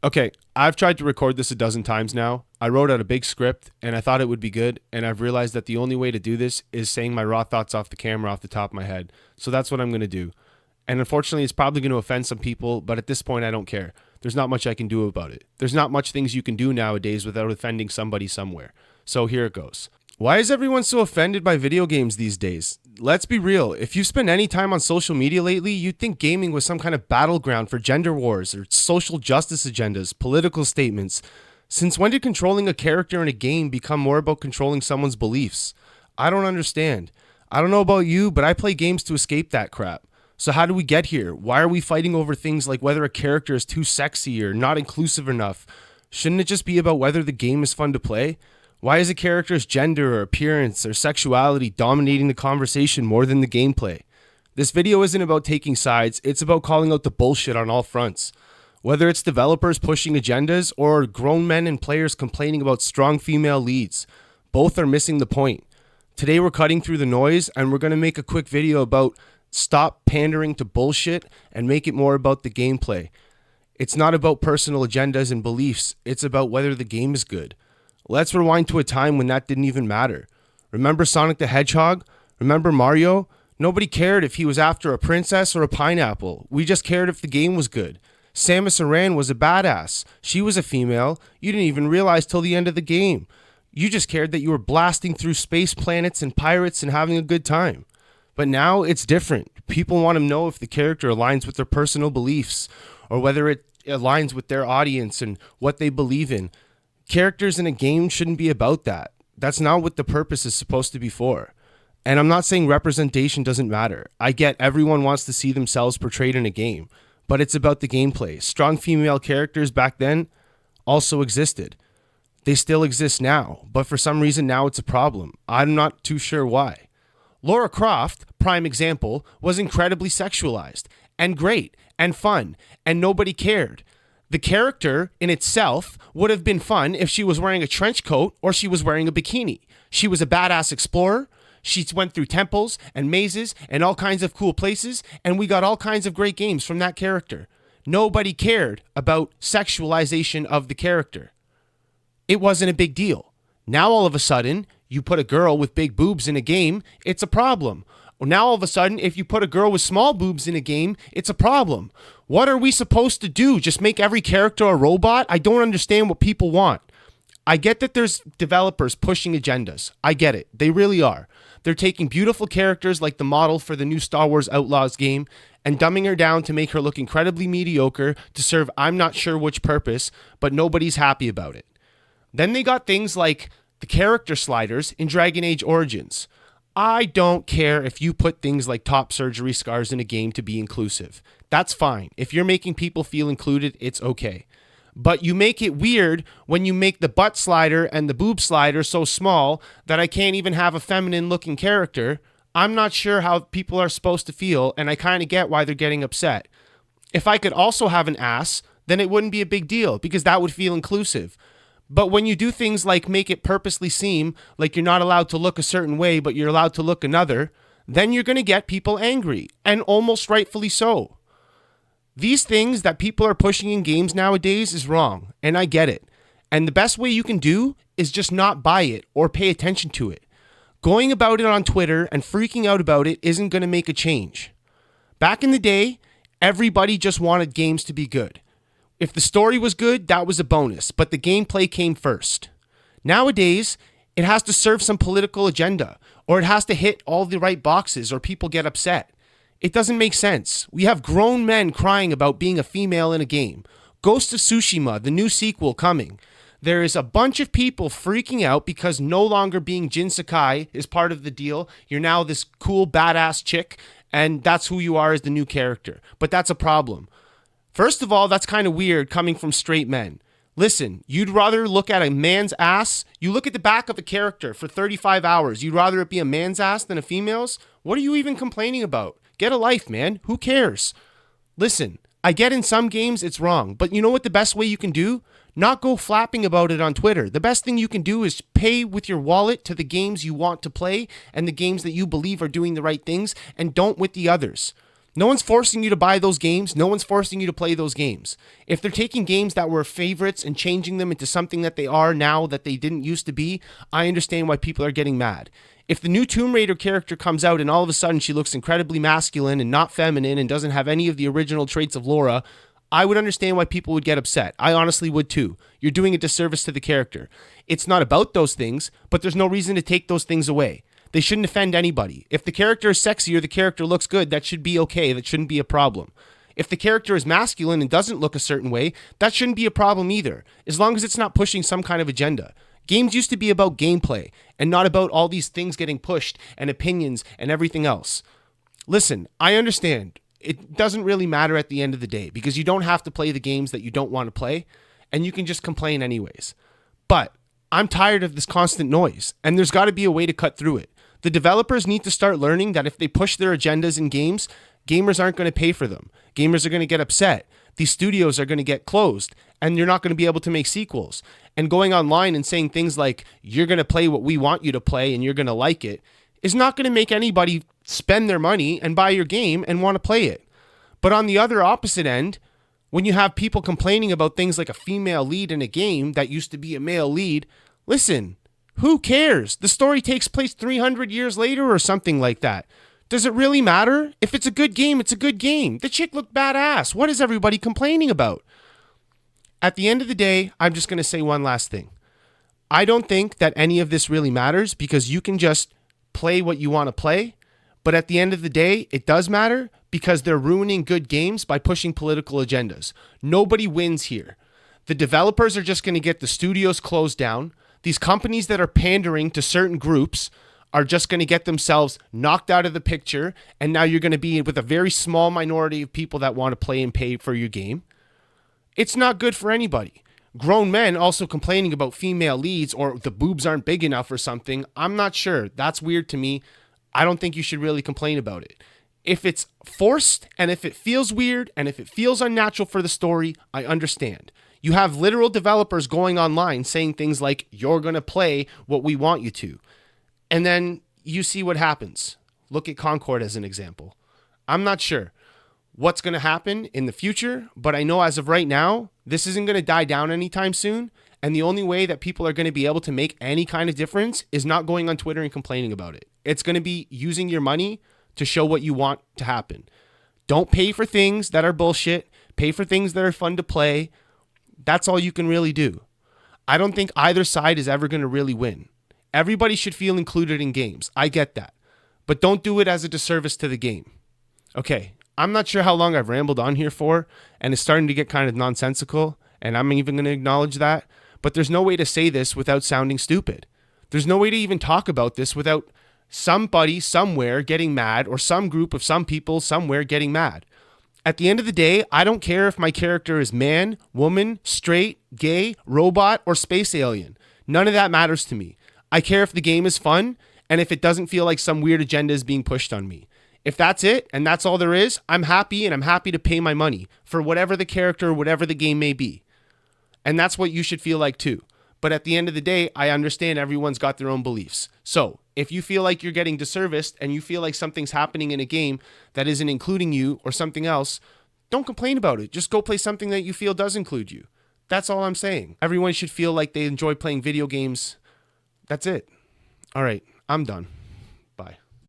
Okay, I've tried to record this a dozen times now. I wrote out a big script and I thought it would be good, and I've realized that the only way to do this is saying my raw thoughts off the camera off the top of my head. So that's what I'm going to do. And unfortunately, it's probably going to offend some people, but at this point, I don't care. There's not much I can do about it. There's not much things you can do nowadays without offending somebody somewhere. So here it goes. Why is everyone so offended by video games these days? Let's be real. If you've spent any time on social media lately, you'd think gaming was some kind of battleground for gender wars or social justice agendas, political statements. Since when did controlling a character in a game become more about controlling someone's beliefs? I don't understand. I don't know about you, but I play games to escape that crap. So how do we get here? Why are we fighting over things like whether a character is too sexy or not inclusive enough? Shouldn't it just be about whether the game is fun to play? Why is a character's gender or appearance or sexuality dominating the conversation more than the gameplay? This video isn't about taking sides, it's about calling out the bullshit on all fronts. Whether it's developers pushing agendas or grown men and players complaining about strong female leads, both are missing the point. Today we're cutting through the noise and we're going to make a quick video about stop pandering to bullshit and make it more about the gameplay. It's not about personal agendas and beliefs, it's about whether the game is good. Let's rewind to a time when that didn't even matter. Remember Sonic the Hedgehog? Remember Mario? Nobody cared if he was after a princess or a pineapple. We just cared if the game was good. Samus Aran was a badass. She was a female. You didn't even realize till the end of the game. You just cared that you were blasting through space planets and pirates and having a good time. But now it's different. People want to know if the character aligns with their personal beliefs or whether it aligns with their audience and what they believe in. Characters in a game shouldn't be about that. That's not what the purpose is supposed to be for. And I'm not saying representation doesn't matter. I get everyone wants to see themselves portrayed in a game, but it's about the gameplay. Strong female characters back then also existed. They still exist now, but for some reason now it's a problem. I'm not too sure why. Lara Croft, prime example, was incredibly sexualized and great and fun, and nobody cared. The character in itself would have been fun if she was wearing a trench coat or she was wearing a bikini. She was a badass explorer. She went through temples and mazes and all kinds of cool places, and we got all kinds of great games from that character. Nobody cared about sexualization of the character. It wasn't a big deal. Now all of a sudden, you put a girl with big boobs in a game, it's a problem. Now all of a sudden, if you put a girl with small boobs in a game, it's a problem. What are we supposed to do? Just make every character a robot? I don't understand what people want. I get that there's developers pushing agendas. I get it. They really are. They're taking beautiful characters like the model for the new Star Wars Outlaws game and dumbing her down to make her look incredibly mediocre to serve I'm not sure which purpose, but nobody's happy about it. Then they got things like the character sliders in Dragon Age Origins. I don't care if you put things like top surgery scars in a game to be inclusive. That's fine. If you're making people feel included, it's okay. But you make it weird when you make the butt slider and the boob slider so small that I can't even have a feminine looking character. I'm not sure how people are supposed to feel, and I kind of get why they're getting upset. If I could also have an ass, then it wouldn't be a big deal because that would feel inclusive. But when you do things like make it purposely seem like you're not allowed to look a certain way, but you're allowed to look another, then you're going to get people angry, and almost rightfully so. These things that people are pushing in games nowadays is wrong, and I get it. And the best way you can do is just not buy it or pay attention to it. Going about it on Twitter and freaking out about it isn't going to make a change. Back in the day, everybody just wanted games to be good. If the story was good, that was a bonus, but the gameplay came first. Nowadays, it has to serve some political agenda, or it has to hit all the right boxes, or people get upset. It doesn't make sense. We have grown men crying about being a female in a game. Ghost of Tsushima, the new sequel coming. There is a bunch of people freaking out because no longer being Jin Sakai is part of the deal. You're now this cool, badass chick, and that's who you are as the new character. But that's a problem. First of all, that's kind of weird coming from straight men. Listen, you'd rather look at a man's ass? You look at the back of a character for 35 hours. You'd rather it be a man's ass than a female's? What are you even complaining about? Get a life, man. Who cares? Listen, I get in some games it's wrong, but you know what the best way you can do? Not go flapping about it on Twitter. The best thing you can do is pay with your wallet to the games you want to play and the games that you believe are doing the right things, and don't with the others. No one's forcing you to buy those games. No one's forcing you to play those games. If they're taking games that were favorites and changing them into something that they are now that they didn't used to be, I understand why people are getting mad. If the new Tomb Raider character comes out and all of a sudden she looks incredibly masculine and not feminine and doesn't have any of the original traits of Laura, I would understand why people would get upset. I honestly would too. You're doing a disservice to the character. It's not about those things, but there's no reason to take those things away. They shouldn't offend anybody. If the character is sexy or the character looks good, that should be okay. That shouldn't be a problem. If the character is masculine and doesn't look a certain way, that shouldn't be a problem either, as long as it's not pushing some kind of agenda. Games used to be about gameplay and not about all these things getting pushed and opinions and everything else. Listen, I understand. It doesn't really matter at the end of the day because you don't have to play the games that you don't want to play and you can just complain anyways. But I'm tired of this constant noise and there's got to be a way to cut through it. The developers need to start learning that if they push their agendas in games, gamers aren't going to pay for them. Gamers are going to get upset. These studios are going to get closed and you're not going to be able to make sequels. And going online and saying things like, you're going to play what we want you to play and you're going to like it, is not going to make anybody spend their money and buy your game and want to play it. But on the other opposite end, when you have people complaining about things like a female lead in a game that used to be a male lead, listen, who cares? The story takes place 300 years later or something like that. Does it really matter? If it's a good game, it's a good game. The chick looked badass. What is everybody complaining about? At the end of the day, I'm just going to say one last thing. I don't think that any of this really matters because you can just play what you want to play. But at the end of the day, it does matter because they're ruining good games by pushing political agendas. Nobody wins here. The developers are just going to get the studios closed down. These companies that are pandering to certain groups are just going to get themselves knocked out of the picture. And now you're going to be with a very small minority of people that want to play and pay for your game. It's not good for anybody. Grown men also complaining about female leads or the boobs aren't big enough or something. I'm not sure. That's weird to me. I don't think you should really complain about it. If it's forced and if it feels weird and if it feels unnatural for the story, I understand. You have literal developers going online saying things like, you're going to play what we want you to. And then you see what happens. Look at Concord as an example. I'm not sure what's going to happen in the future, but I know as of right now, this isn't going to die down anytime soon. And the only way that people are going to be able to make any kind of difference is not going on Twitter and complaining about it. It's going to be using your money to show what you want to happen. Don't pay for things that are bullshit. Pay for things that are fun to play. That's all you can really do. I don't think either side is ever going to really win. Everybody should feel included in games. I get that. But don't do it as a disservice to the game. Okay, I'm not sure how long I've rambled on here for, and it's starting to get kind of nonsensical, and I'm even going to acknowledge that. But there's no way to say this without sounding stupid. There's no way to even talk about this without somebody somewhere getting mad or some group of some people somewhere getting mad. At the end of the day, I don't care if my character is man, woman, straight, gay, robot, or space alien. None of that matters to me. I care if the game is fun and if it doesn't feel like some weird agenda is being pushed on me. If that's it and that's all there is, I'm happy and I'm happy to pay my money for whatever the character or whatever the game may be. And that's what you should feel like too. But at the end of the day, I understand everyone's got their own beliefs. So if you feel like you're getting disserviced and you feel like something's happening in a game that isn't including you or something else, don't complain about it. Just go play something that you feel does include you. That's all I'm saying. Everyone should feel like they enjoy playing video games. That's it. All right, I'm done.